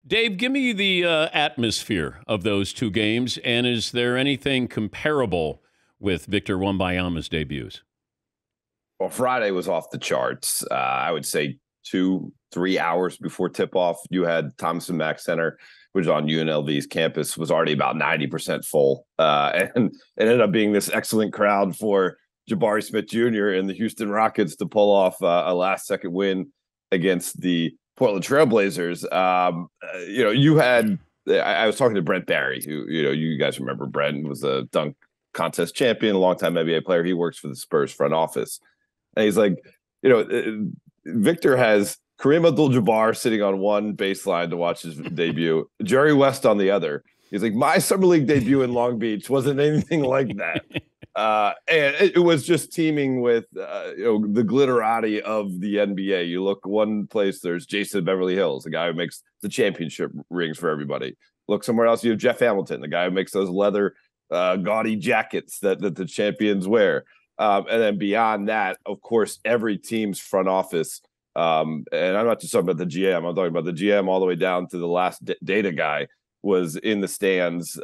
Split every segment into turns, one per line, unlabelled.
Dave, give me the atmosphere of those two games, and is there anything comparable with Victor Wembanyama's debuts?
Well, Friday was off the charts. I would say 2-3 hours before tip-off, you had Thomas and Mack Center, which is on UNLV's campus, was already about 90% full. And it ended up being this excellent crowd for Jabari Smith Jr. and the Houston Rockets to pull off a last-second win against the Portland Trailblazers. You had I was talking to Brent Barry, who you guys remember. Brent was a dunk contest champion, a longtime NBA player. He works for the Spurs front office, and he's like, Victor has Kareem Abdul-Jabbar sitting on one baseline to watch his debut, Jerry West on the other. He's like, my summer league debut in Long Beach wasn't anything like that. And it was just teeming with, the glitterati of the NBA. You look one place, there's Jason Beverly Hills, the guy who makes the championship rings for everybody. Look somewhere else, you have Jeff Hamilton, the guy who makes those leather gaudy jackets that the champions wear. And then beyond that, of course, every team's front office, and I'm not just talking about the GM, I'm talking about the GM all the way down to the last data guy, was in the stands,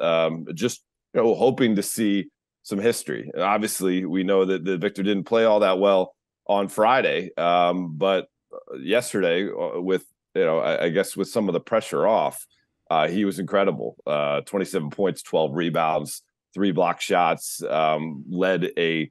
just hoping to see some history. And obviously, we know that Victor didn't play all that well on Friday, but yesterday, with I guess with some of the pressure off, he was incredible. 27 points, 12 rebounds, 3 block shots, led a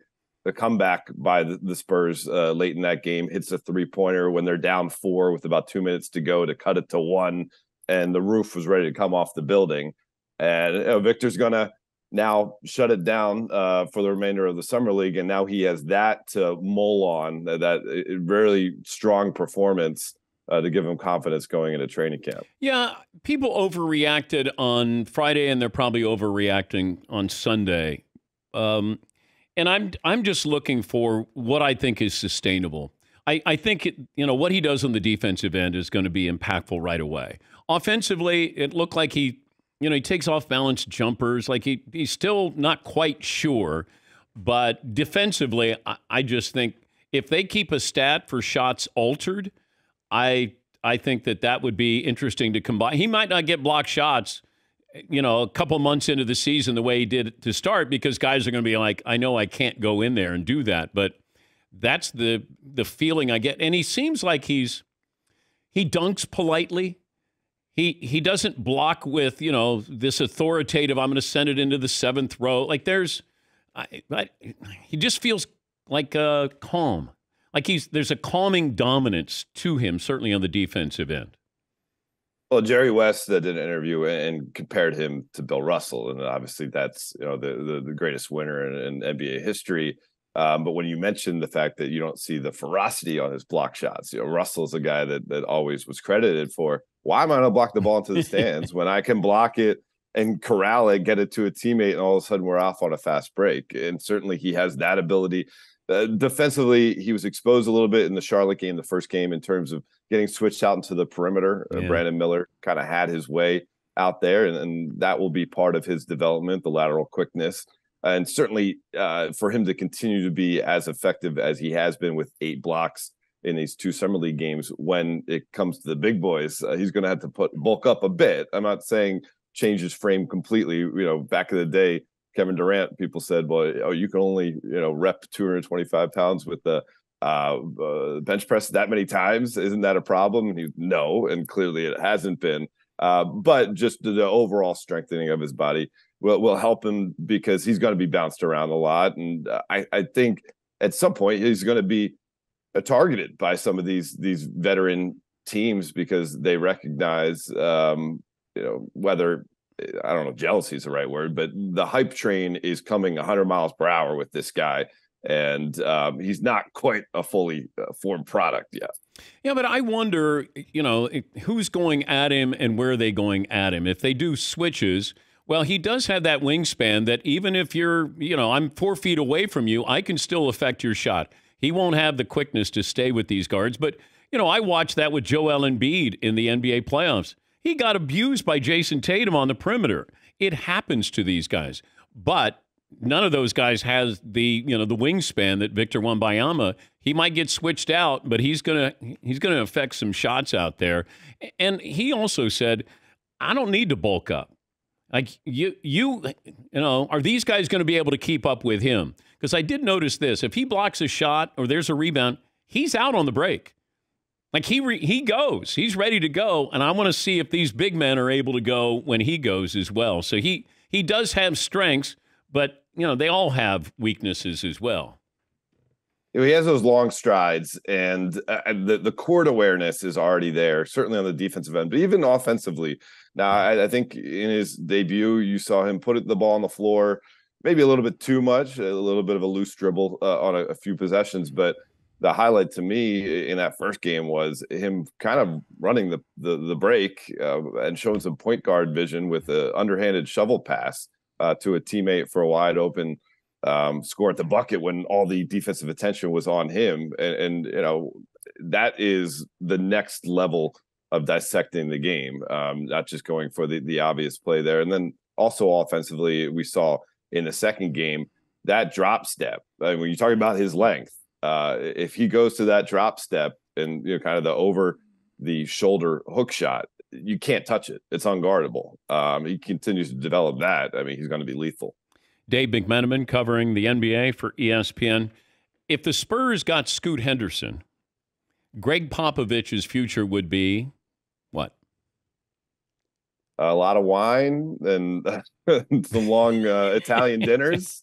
comeback by the Spurs late in that game. Hits a 3-pointer when they're down 4 with about 2 minutes to go to cut it to 1, and the roof was ready to come off the building. And Victor's gonna now shut it down for the remainder of the summer league, and now he has that to mull on, that really strong performance to give him confidence going into training camp.
Yeah, people overreacted on Friday, and they're probably overreacting on Sunday. And I'm just looking for what I think is sustainable. I think what he does on the defensive end is going to be impactful right away. Offensively, it looked like he takes off balance jumpers, like he's still not quite sure. But defensively, I just think if they keep a stat for shots altered, I think that would be interesting to combine. He might not get blocked shots, a couple months into the season the way he did to start, because guys are going to be like, I know I can't go in there and do that. But that's the feeling I get. And he seems like he dunks politely. He doesn't block with, this authoritative, I'm going to send it into the 7th row. Like he just feels like calm. Like there's a calming dominance to him, certainly on the defensive end.
Well, Jerry West did an interview and compared him to Bill Russell, and obviously that's the greatest winner in NBA history. But when you mentioned the fact that you don't see the ferocity on his block shots, Russell's a guy that always was credited for, why am I going to block the ball into the stands when I can block it and corral it, get it to a teammate, and all of a sudden we're off on a fast break? And certainly he has that ability. Defensively, he was exposed a little bit in the Charlotte game, the first game, in terms of getting switched out into the perimeter. Yeah. Brandon Miller kind of had his way out there, and that will be part of his development, the lateral quickness. And certainly for him to continue to be as effective as he has been with 8 blocks in these 2 summer league games, when it comes to the big boys, he's going to have to bulk up a bit. I'm not saying change his frame completely. Back in the day, Kevin Durant, people said, well, you can only, rep 225 pounds with the bench press that many times. Isn't that a problem? No, and clearly it hasn't been. But just the overall strengthening of his body will help him, because he's going to be bounced around a lot. And I think at some point he's going to be targeted by some of these veteran teams, because they recognize, whether, I don't know if jealousy is the right word, but the hype train is coming 100 miles per hour with this guy. And he's not quite a fully formed product yet.
Yeah, but I wonder, who's going at him and where are they going at him? If they do switches, well, he does have that wingspan that even if you're, I'm 4 feet away from you, I can still affect your shot. He won't have the quickness to stay with these guards. But, I watched that with Joel Embiid in the NBA playoffs. He got abused by Jason Tatum on the perimeter. It happens to these guys. But none of those guys has the wingspan that Victor Wembanyama. He might get switched out, but he's gonna affect some shots out there. And he also said, I don't need to bulk up. Like you know, are these guys going to be able to keep up with him? Because I did notice this: if he blocks a shot or there's a rebound, he's out on the break. Like he goes, he's ready to go, and I want to see if these big men are able to go when he goes as well. So he does have strengths, but you know they all have weaknesses as well.
He has those long strides, and the court awareness is already there, certainly on the defensive end, but even offensively. Now, I think in his debut, you saw him put the ball on the floor, maybe a little bit too much, a little bit of a loose dribble on a few possessions, but the highlight to me in that first game was him kind of running the break and showing some point guard vision with an underhanded shovel pass to a teammate for a wide open score at the bucket when all the defensive attention was on him. And you know, that is the next level of dissecting the game, not just going for the obvious play there. And then also offensively, we saw in the second game that drop step. I mean, when you're talking about his length, if he goes to that drop step and kind of the over the shoulder hook shot, you can't touch it. It's unguardable. He continues to develop that. I mean, he's going to be lethal.
Dave McMenamin covering the NBA for ESPN. If the Spurs got Scoot Henderson, Greg Popovich's future would be what?
A lot of wine and some long Italian dinners.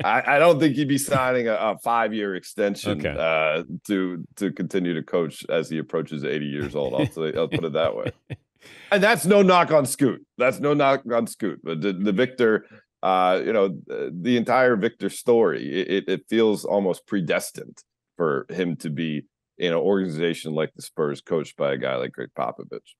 I don't think he'd be signing a 5-year extension to continue to coach as he approaches 80 years old. I'll put it that way. And that's no knock on Scoot. That's no knock on Scoot. But the Victor, the entire Victor story, it feels almost predestined for him to be in an organization like the Spurs, coached by a guy like Greg Popovich.